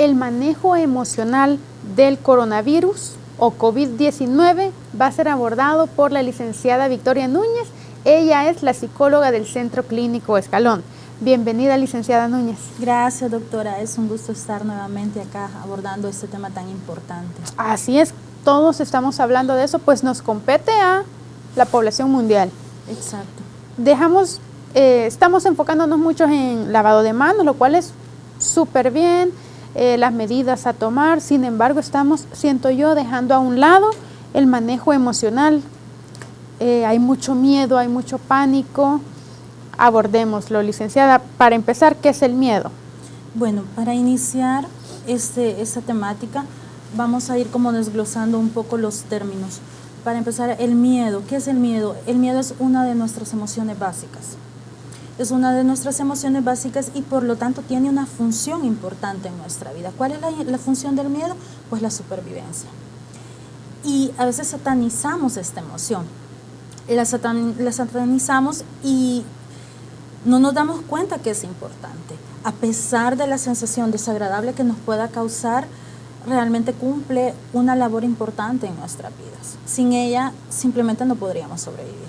el manejo emocional del coronavirus o COVID-19 va a ser abordado por la licenciada Victoria Núñez. Ella es la psicóloga del Centro Clínico Escalón. Bienvenida, licenciada Núñez. Gracias, doctora. Es un gusto estar nuevamente acá abordando este tema tan importante. Así es, todos estamos hablando de eso, pues nos compete a la población mundial. Exacto. Estamos enfocándonos mucho en lavado de manos, lo cual es súper bien, las medidas a tomar. Sin embargo, siento yo, dejando a un lado el manejo emocional. Hay mucho miedo, hay mucho pánico. Abordémoslo, licenciada. Para empezar, ¿qué es el miedo? Bueno, para iniciar esta temática, vamos a ir como desglosando un poco los términos. Para empezar, el miedo. ¿Qué es el miedo? El miedo es una de nuestras emociones básicas. Es una de nuestras emociones básicas y por lo tanto tiene una función importante en nuestra vida. ¿Cuál es la función del miedo? Pues la supervivencia. Y a veces satanizamos esta emoción. La satanizamos y no nos damos cuenta que es importante. A pesar de la sensación desagradable que nos pueda causar, realmente cumple una labor importante en nuestras vidas. Sin ella, simplemente no podríamos sobrevivir.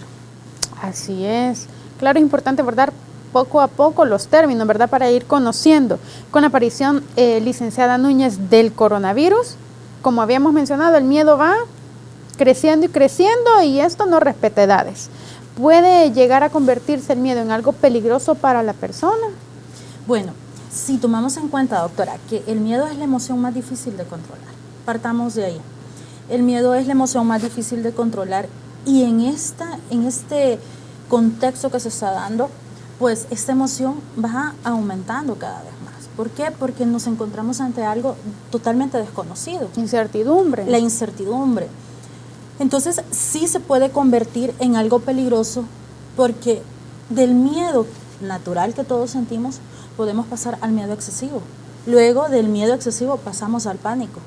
Así es. Claro, es importante abordar poco a poco los términos, ¿verdad? Para ir conociendo. Con la aparición, licenciada Núñez, del coronavirus, como habíamos mencionado, el miedo va creciendo y creciendo y esto no respeta edades. ¿Puede llegar a convertirse el miedo en algo peligroso para la persona? Bueno, si tomamos en cuenta, doctora, que el miedo es la emoción más difícil de controlar, partamos de ahí. El miedo es la emoción más difícil de controlar y en este contexto que se está dando, pues esta emoción va aumentando cada vez más. ¿Por qué? Porque nos encontramos ante algo totalmente desconocido. Incertidumbre. La incertidumbre. Entonces sí se puede convertir en algo peligroso porque del miedo natural que todos sentimos podemos pasar al miedo excesivo. Luego del miedo excesivo pasamos al pánico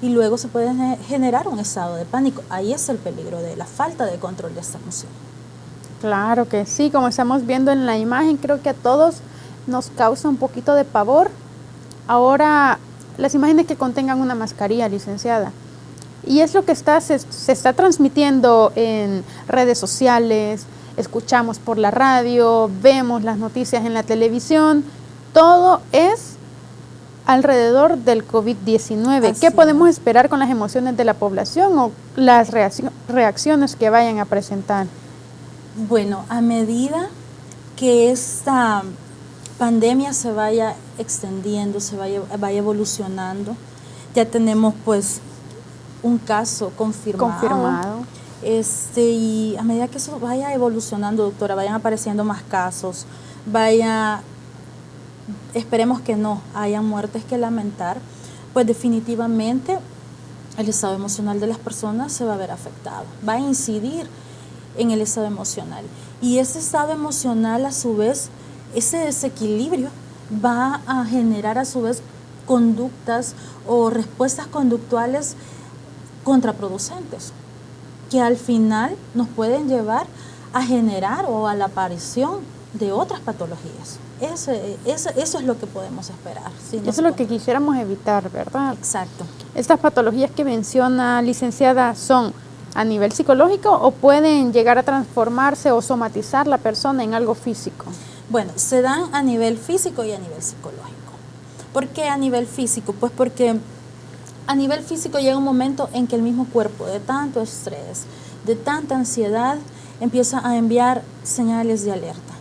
y luego se puede generar un estado de pánico. Ahí es el peligro de la falta de control de esta emoción. Claro que sí, como estamos viendo en la imagen, creo que a todos nos causa un poquito de pavor. Ahora, las imágenes que contengan una mascarilla, licenciada. Y es lo que se está transmitiendo en redes sociales, escuchamos por la radio, vemos las noticias en la televisión, todo es alrededor del COVID-19. ¿Qué podemos esperar con las emociones de la población o las reacciones que vayan a presentar? Bueno, a medida que esta pandemia se vaya extendiendo, vaya evolucionando, ya tenemos pues un caso confirmado. Y a medida que eso vaya evolucionando, doctora, vayan apareciendo más casos, esperemos que no hayan muertes que lamentar, pues definitivamente el estado emocional de las personas se va a ver afectado, va a incidir en el estado emocional. Y ese estado emocional, a su vez, ese desequilibrio va a generar a su vez conductas o respuestas conductuales contraproducentes, que al final nos pueden llevar a generar o a la aparición de otras patologías. Eso es lo que podemos esperar. Eso es lo que quisiéramos evitar, ¿verdad? Exacto. Estas patologías que menciona, licenciada, ¿son a nivel psicológico o pueden llegar a transformarse o somatizar la persona en algo físico? Bueno, se dan a nivel físico y a nivel psicológico. ¿Por qué a nivel físico? Pues porque a nivel físico llega un momento en que el mismo cuerpo, de tanto estrés, de tanta ansiedad, empieza a enviar señales de alerta.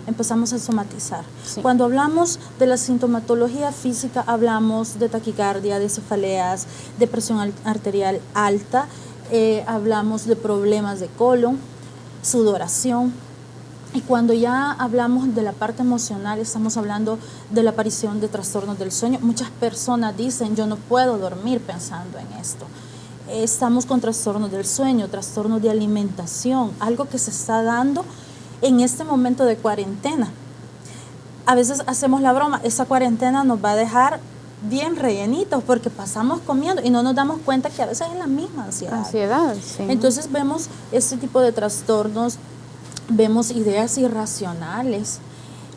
Empezamos a somatizar. Sí. Cuando hablamos de la sintomatología física, hablamos de taquicardia, de cefaleas, de presión arterial alta, hablamos de problemas de colon, sudoración. Y cuando ya hablamos de la parte emocional, estamos hablando de la aparición de trastornos del sueño. Muchas personas dicen, yo no puedo dormir pensando en esto. Estamos con trastornos del sueño, trastornos de alimentación, algo que se está dando en este momento de cuarentena. A veces hacemos la broma, esa cuarentena nos va a dejar bien rellenitos porque pasamos comiendo y no nos damos cuenta que a veces es la misma ansiedad. Ansiedad, sí. Entonces vemos este tipo de trastornos. Vemos ideas irracionales,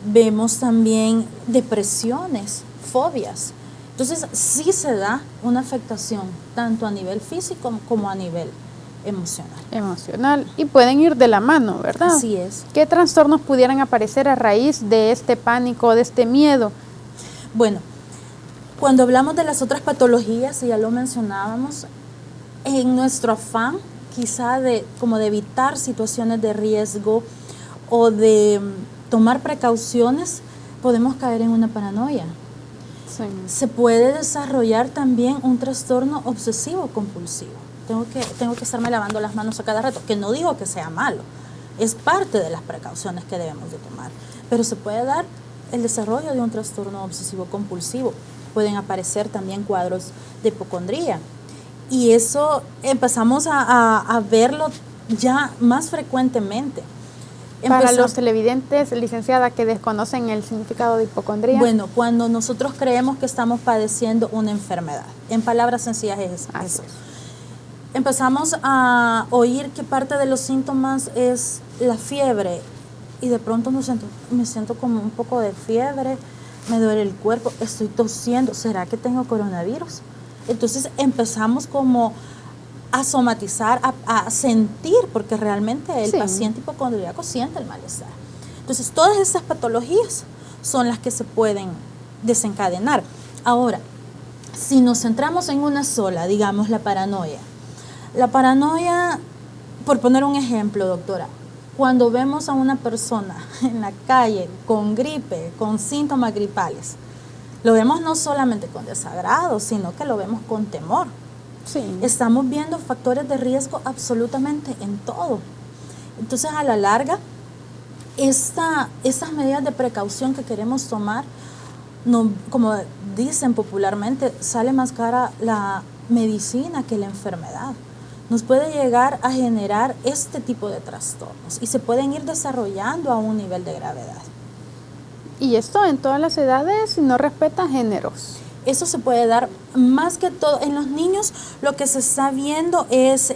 vemos también depresiones, fobias. Entonces, sí se da una afectación, tanto a nivel físico como a nivel emocional. Emocional. Y pueden ir de la mano, ¿verdad? Así es. ¿Qué trastornos pudieran aparecer a raíz de este pánico, de este miedo? Bueno, cuando hablamos de las otras patologías, y ya lo mencionábamos, en nuestro afán quizá de evitar situaciones de riesgo o de tomar precauciones, podemos caer en una paranoia. Sí. Se puede desarrollar también un trastorno obsesivo compulsivo. Tengo que estarme lavando las manos a cada rato, que no digo que sea malo, es parte de las precauciones que debemos de tomar, pero se puede dar el desarrollo de un trastorno obsesivo compulsivo. Pueden aparecer también cuadros de hipocondría, y eso empezamos a verlo ya más frecuentemente. Para los televidentes, licenciada, que desconocen el significado de hipocondría. Bueno, cuando nosotros creemos que estamos padeciendo una enfermedad, en palabras sencillas es eso. Empezamos a oír que parte de los síntomas es la fiebre, y de pronto me siento como un poco de fiebre, me duele el cuerpo, estoy tosiendo, ¿será que tengo coronavirus? Entonces empezamos como a somatizar, a sentir, porque realmente el paciente hipocondríaco siente el malestar. Entonces todas esas patologías son las que se pueden desencadenar. Ahora, si nos centramos en una sola, digamos la paranoia, por poner un ejemplo, doctora, cuando vemos a una persona en la calle con gripe, con síntomas gripales, lo vemos no solamente con desagrado, sino que lo vemos con temor. Sí. Estamos viendo factores de riesgo absolutamente en todo. Entonces, a la larga, esas medidas de precaución que queremos tomar, no, como dicen popularmente, sale más cara la medicina que la enfermedad. Nos puede llegar a generar este tipo de trastornos y se pueden ir desarrollando a un nivel de gravedad. Y esto en todas las edades y no respeta géneros. Eso se puede dar más que todo. En los niños lo que se está viendo es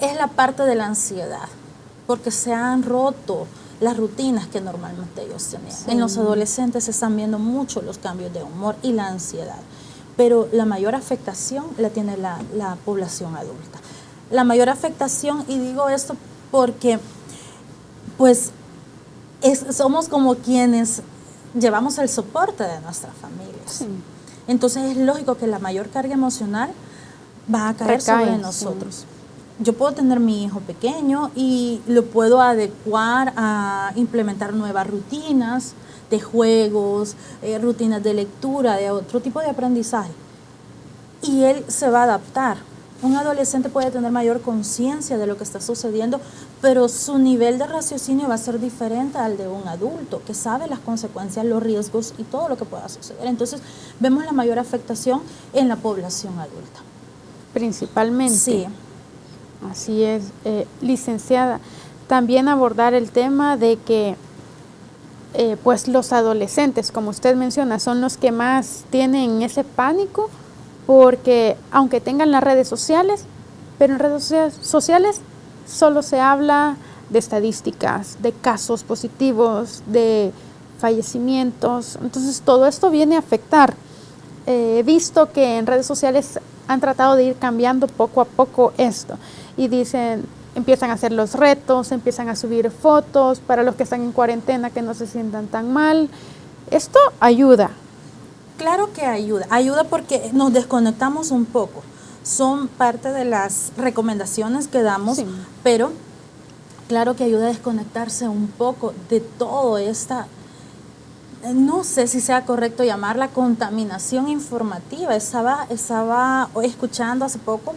la parte de la ansiedad, porque se han roto las rutinas que normalmente ellos tenían. Sí. En los adolescentes se están viendo mucho los cambios de humor y la ansiedad, pero la mayor afectación la tiene la población adulta. La mayor afectación, y digo esto porque pues somos como quienes llevamos el soporte de nuestras familias. Sí. Entonces es lógico que la mayor carga emocional va a caer sobre nosotros. Sí. Yo puedo tener mi hijo pequeño y lo puedo adecuar a implementar nuevas rutinas de juegos, rutinas de lectura, de otro tipo de aprendizaje. Y él se va a adaptar. Un adolescente puede tener mayor conciencia de lo que está sucediendo, pero su nivel de raciocinio va a ser diferente al de un adulto, que sabe las consecuencias, los riesgos y todo lo que pueda suceder. Entonces, vemos la mayor afectación en la población adulta. Principalmente. Sí. Así es, licenciada. También abordar el tema de que pues los adolescentes, como usted menciona, son los que más tienen ese pánico, porque aunque tengan las redes sociales, pero en redes sociales solo se habla de estadísticas, de casos positivos, de fallecimientos. Entonces todo esto viene a afectar. He visto que en redes sociales han tratado de ir cambiando poco a poco esto y dicen, empiezan a hacer los retos, empiezan a subir fotos para los que están en cuarentena, que no se sientan tan mal. Esto ayuda. Claro que ayuda porque nos desconectamos un poco. Son parte de las recomendaciones que damos, sí. Pero claro que ayuda a desconectarse un poco de todo esta, no sé si sea correcto llamarla contaminación informativa. Estaba escuchando hace poco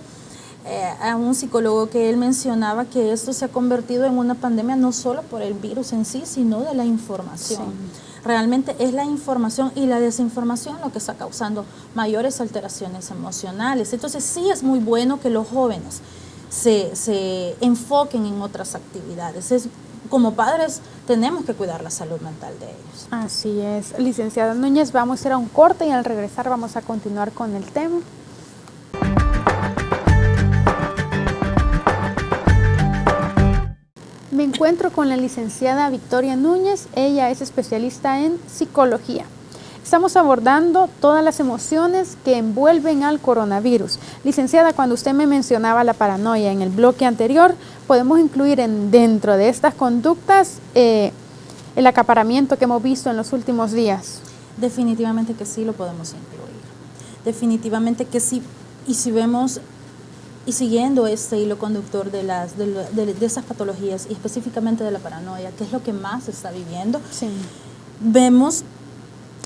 a un psicólogo que él mencionaba que esto se ha convertido en una pandemia no solo por el virus en sí, sino de la información. Sí. Realmente es la información y la desinformación lo que está causando mayores alteraciones emocionales. Entonces sí es muy bueno que los jóvenes se enfoquen en otras actividades. Como padres tenemos que cuidar la salud mental de ellos. Así es. Licenciada Núñez, vamos a ir a un corte y al regresar vamos a continuar con el tema. Me encuentro con la licenciada Victoria Núñez, ella es especialista en psicología. Estamos abordando todas las emociones que envuelven al coronavirus. Licenciada, cuando usted me mencionaba la paranoia en el bloque anterior, podemos incluir dentro de estas conductas el acaparamiento que hemos visto en los últimos días. Definitivamente que sí lo podemos incluir. Definitivamente que sí. Y si vemos y siguiendo este hilo conductor de esas patologías y específicamente de la paranoia, que es lo que más se está viviendo, sí, vemos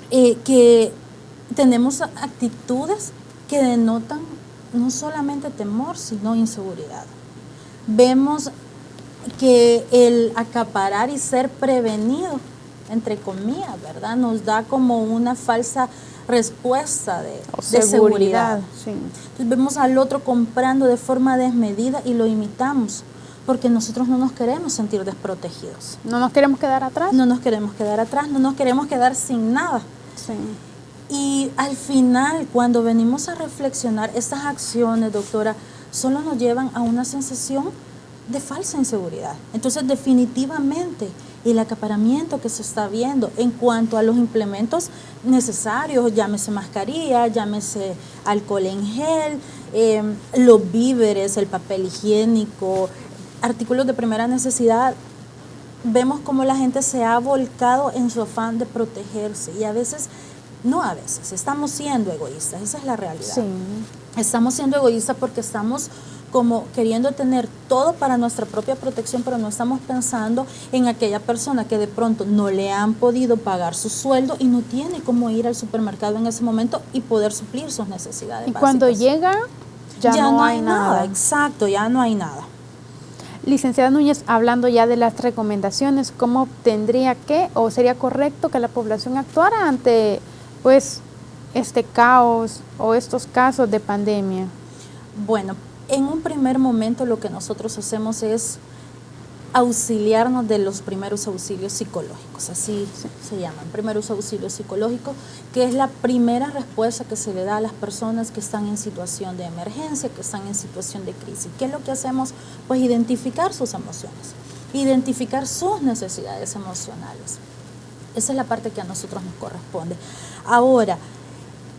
que tenemos actitudes que denotan no solamente temor, sino inseguridad. Vemos que el acaparar y ser prevenido, entre comillas, ¿verdad?, nos da como una falsa respuesta de seguridad. Sí. Entonces vemos al otro comprando de forma desmedida y lo imitamos, porque nosotros no nos queremos sentir desprotegidos. ¿No nos queremos quedar atrás? No nos queremos quedar atrás, no nos queremos quedar sin nada. Sí. Y al final, cuando venimos a reflexionar, estas acciones, doctora, solo nos llevan a una sensación de falsa inseguridad. Entonces, definitivamente, el acaparamiento que se está viendo en cuanto a los implementos necesarios, llámese mascarilla, llámese alcohol en gel, los víveres, el papel higiénico, artículos de primera necesidad, vemos cómo la gente se ha volcado en su afán de protegerse y a veces, estamos siendo egoístas, esa es la realidad. Sí. Estamos siendo egoístas porque estamos como queriendo tener todo para nuestra propia protección, pero no estamos pensando en aquella persona que de pronto no le han podido pagar su sueldo y no tiene cómo ir al supermercado en ese momento y poder suplir sus necesidades Y básicas. Cuando llega, ya no hay nada. Exacto, ya no hay nada. Licenciada Núñez, hablando ya de las recomendaciones, ¿cómo tendría que o sería correcto que la población actuara ante pues este caos o estos casos de pandemia? Bueno, en un primer momento lo que nosotros hacemos es auxiliarnos de los primeros auxilios psicológicos, así se llaman, primeros auxilios psicológicos, que es la primera respuesta que se le da a las personas que están en situación de emergencia, que están en situación de crisis. ¿Qué es lo que hacemos? Pues identificar sus emociones, identificar sus necesidades emocionales. Esa es la parte que a nosotros nos corresponde. Ahora,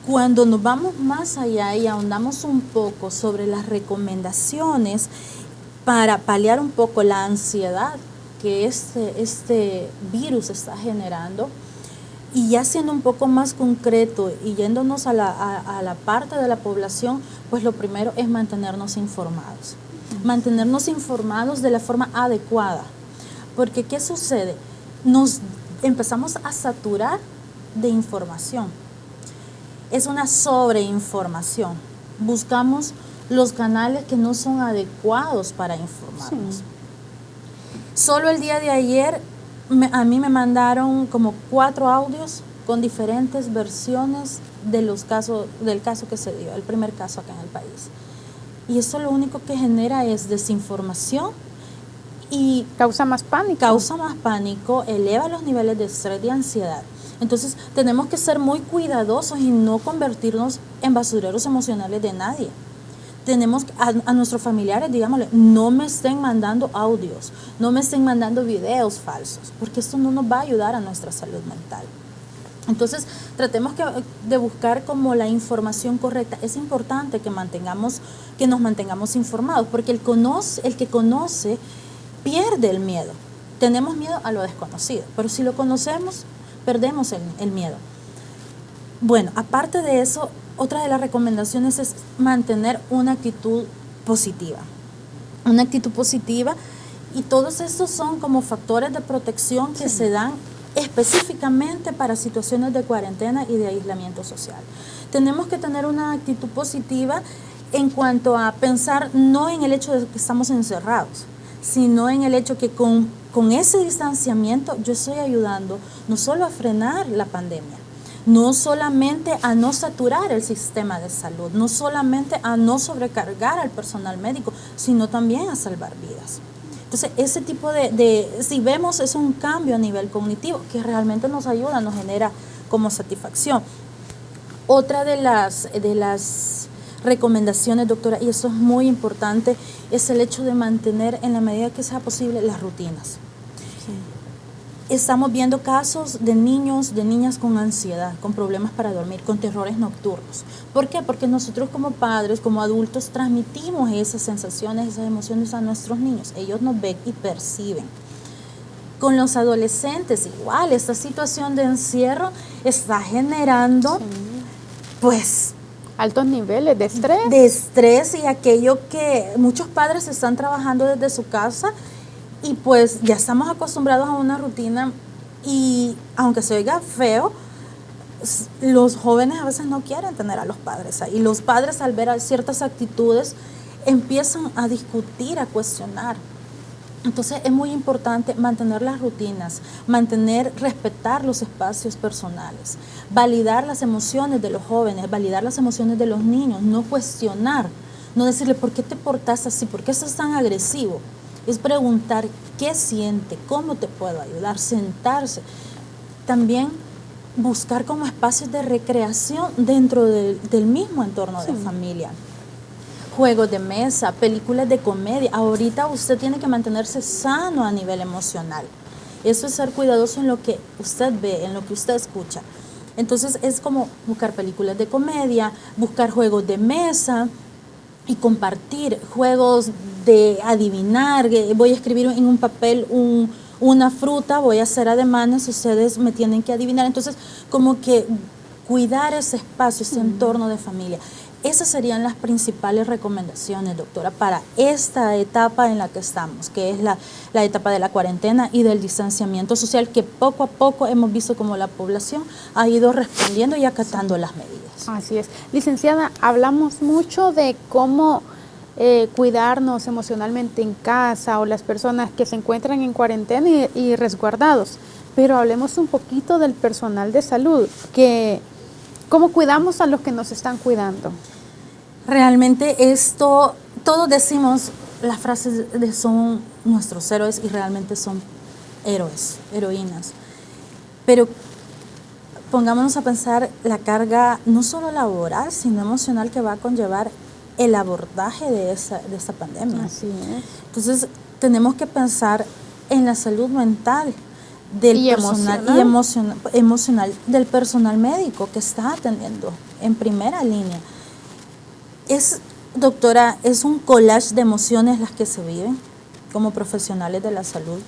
cuando nos vamos más allá y ahondamos un poco sobre las recomendaciones para paliar un poco la ansiedad que este virus está generando, y ya siendo un poco más concreto y yéndonos a la parte de la población, pues lo primero es mantenernos informados. Mantenernos informados de la forma adecuada. Porque ¿qué sucede? Nos empezamos a saturar de información. Es una sobreinformación. Buscamos los canales que no son adecuados para informarnos. Sí. Solo el día de ayer a mí me mandaron como 4 audios con diferentes versiones del caso que se dio, el primer caso acá en el país. Y eso lo único que genera es desinformación y causa más pánico. Causa más pánico, eleva los niveles de estrés y ansiedad. Entonces tenemos que ser muy cuidadosos y no convertirnos en basureros emocionales de nadie. Tenemos a nuestros familiares, digámosle, no me estén mandando audios, no me estén mandando videos falsos, porque esto no nos va a ayudar a nuestra salud mental. Entonces, tratemos de buscar como la información correcta. Es importante que nos mantengamos informados, porque el que conoce pierde el miedo. Tenemos miedo a lo desconocido, pero si lo conocemos, perdemos el miedo. Bueno, aparte de eso, otra de las recomendaciones es mantener una actitud positiva. Una actitud positiva, y todos estos son como factores de protección que se dan específicamente para situaciones de cuarentena y de aislamiento social. Tenemos que tener una actitud positiva en cuanto a pensar no en el hecho de que estamos encerrados, sino en el hecho que con ese distanciamiento yo estoy ayudando no solo a frenar la pandemia, no solamente a no saturar el sistema de salud, no solamente a no sobrecargar al personal médico, sino también a salvar vidas. Entonces, ese tipo si vemos, es un cambio a nivel cognitivo que realmente nos ayuda, nos genera como satisfacción. Otra de las recomendaciones, doctora, y eso es muy importante, es el hecho de mantener en la medida que sea posible las rutinas. estamos viendo casos de niños, de niñas con ansiedad, con problemas para dormir, con terrores nocturnos. ¿Por qué? Porque nosotros como padres, como adultos, transmitimos esas sensaciones, esas emociones a nuestros niños. Ellos nos ven y perciben. Con los adolescentes igual, esta situación de encierro está generando, pues, altos niveles de estrés. De estrés, y aquello que muchos padres están trabajando desde su casa y pues ya estamos acostumbrados a una rutina, y aunque se oiga feo, los jóvenes a veces no quieren tener a los padres ahí. Y los padres, al ver ciertas actitudes, empiezan a discutir, a cuestionar. Entonces es muy importante mantener las rutinas, respetar los espacios personales, validar las emociones de los jóvenes, validar las emociones de los niños, no cuestionar, no decirle ¿por qué te portas así? ¿Por qué estás tan agresivo? Es preguntar qué siente, cómo te puedo ayudar, sentarse. También buscar como espacios de recreación dentro del mismo entorno de familia. Juegos de mesa, películas de comedia. Ahorita usted tiene que mantenerse sano a nivel emocional. Eso es ser cuidadoso en lo que usted ve, en lo que usted escucha. Entonces es como buscar películas de comedia, buscar juegos de mesa y compartir juegos de adivinar. Voy a escribir en un papel una fruta, voy a hacer ademanes, ustedes me tienen que adivinar. Entonces, como que cuidar ese espacio, ese entorno de familia. Esas serían las principales recomendaciones, doctora, para esta etapa en la que estamos, que es la etapa de la cuarentena y del distanciamiento social, que poco a poco hemos visto como la población ha ido respondiendo y acatando las medidas. Así es. Licenciada, hablamos mucho de cómo cuidarnos emocionalmente en casa, o las personas que se encuentran en cuarentena y resguardados, pero hablemos un poquito del personal de salud, que ¿cómo cuidamos a los que nos están cuidando? Realmente esto, todos decimos las frases de son nuestros héroes, y realmente son héroes, heroínas. Pero pongámonos a pensar la carga no solo laboral, sino emocional que va a conllevar el abordaje de esta pandemia. Así es. Entonces tenemos que pensar en la salud mental del personal y emocional del personal médico que está atendiendo en primera línea. Doctora, es un collage de emociones las que se viven como profesionales de la salud.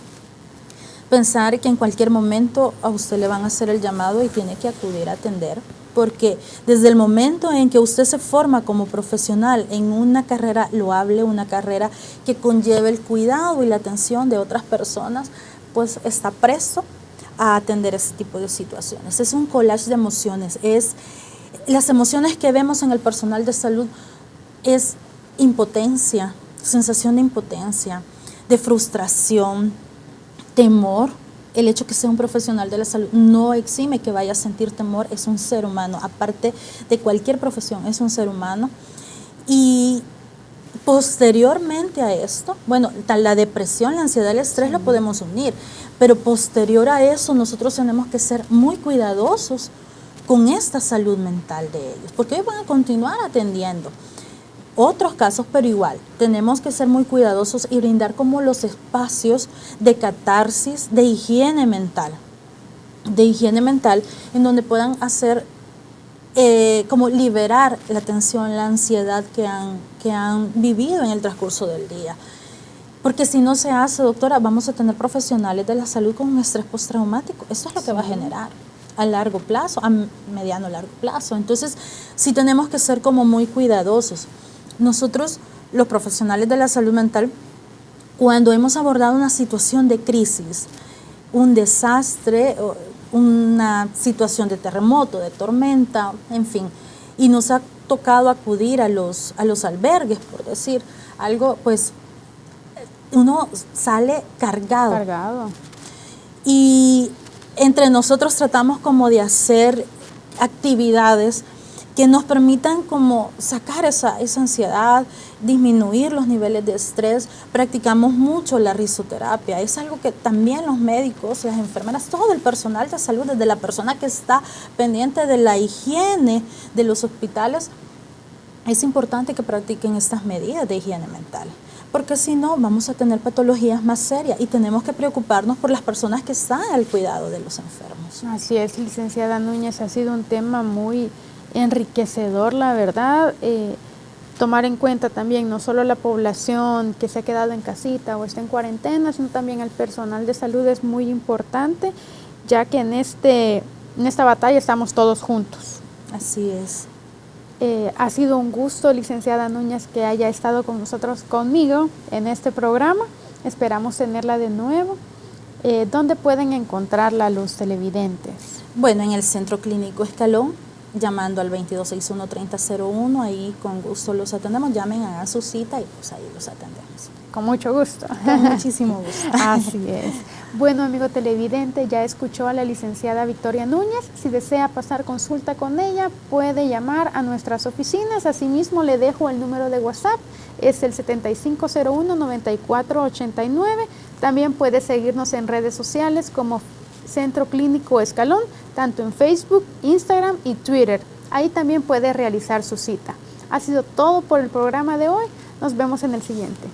Pensar que en cualquier momento a usted le van a hacer el llamado y tiene que acudir a atender, porque desde el momento en que usted se forma como profesional en una carrera loable, una carrera que conlleve el cuidado y la atención de otras personas, pues está presto a atender ese tipo de situaciones. Es un collage de emociones, las emociones que vemos en el personal de salud es impotencia, sensación de impotencia, de frustración, temor. El hecho que sea un profesional de la salud no exime que vaya a sentir temor, es un ser humano, aparte de cualquier profesión, es un ser humano. Y posteriormente a esto, bueno, la depresión, la ansiedad, el estrés lo podemos unir, pero posterior a eso nosotros tenemos que ser muy cuidadosos con esta salud mental de ellos, porque ellos van a continuar atendiendo otros casos, pero igual tenemos que ser muy cuidadosos y brindar como los espacios de catarsis, de higiene mental en donde puedan hacer como liberar la tensión, la ansiedad que han vivido en el transcurso del día. Porque si no se hace, doctora, vamos a tener profesionales de la salud con un estrés postraumático. Eso es lo que va a generar a largo plazo, a mediano largo plazo. Entonces, sí tenemos que ser como muy cuidadosos. Nosotros, los profesionales de la salud mental, cuando hemos abordado una situación de crisis, un desastre, una situación de terremoto, de tormenta, en fin, y nos ha tocado acudir a los albergues, por decir algo, pues uno sale cargado. Y entre nosotros tratamos como de hacer actividades que nos permitan como sacar esa ansiedad, disminuir los niveles de estrés. Practicamos mucho la risoterapia, es algo que también los médicos, las enfermeras, todo el personal de salud, desde la persona que está pendiente de la higiene de los hospitales, es importante que practiquen estas medidas de higiene mental porque si no vamos a tener patologías más serias y tenemos que preocuparnos por las personas que están al cuidado de los enfermos. Así es, licenciada Núñez, ha sido un tema muy enriquecedor, la verdad. Tomar en cuenta también no solo la población que se ha quedado en casita o está en cuarentena, sino también el personal de salud es muy importante, ya que en esta batalla estamos todos juntos. Así es. Ha sido un gusto, licenciada Núñez, que haya estado con nosotros, conmigo, en este programa. Esperamos tenerla de nuevo. ¿Dónde pueden encontrarla los televidentes? Bueno, en el Centro Clínico Escalón, llamando al 2261-3001, ahí con gusto los atendemos. Llamen, hagan su cita y pues ahí los atendemos. Con mucho gusto. Con muchísimo gusto. Así es. Bueno, amigo televidente, ya escuchó a la licenciada Victoria Núñez. Si desea pasar consulta con ella, puede llamar a nuestras oficinas. Asimismo, le dejo el número de WhatsApp, es el 7501-9489. También puede seguirnos en redes sociales como Centro Clínico Escalón, tanto en Facebook, Instagram y Twitter. Ahí también puede realizar su cita. Ha sido todo por el programa de hoy. Nos vemos en el siguiente.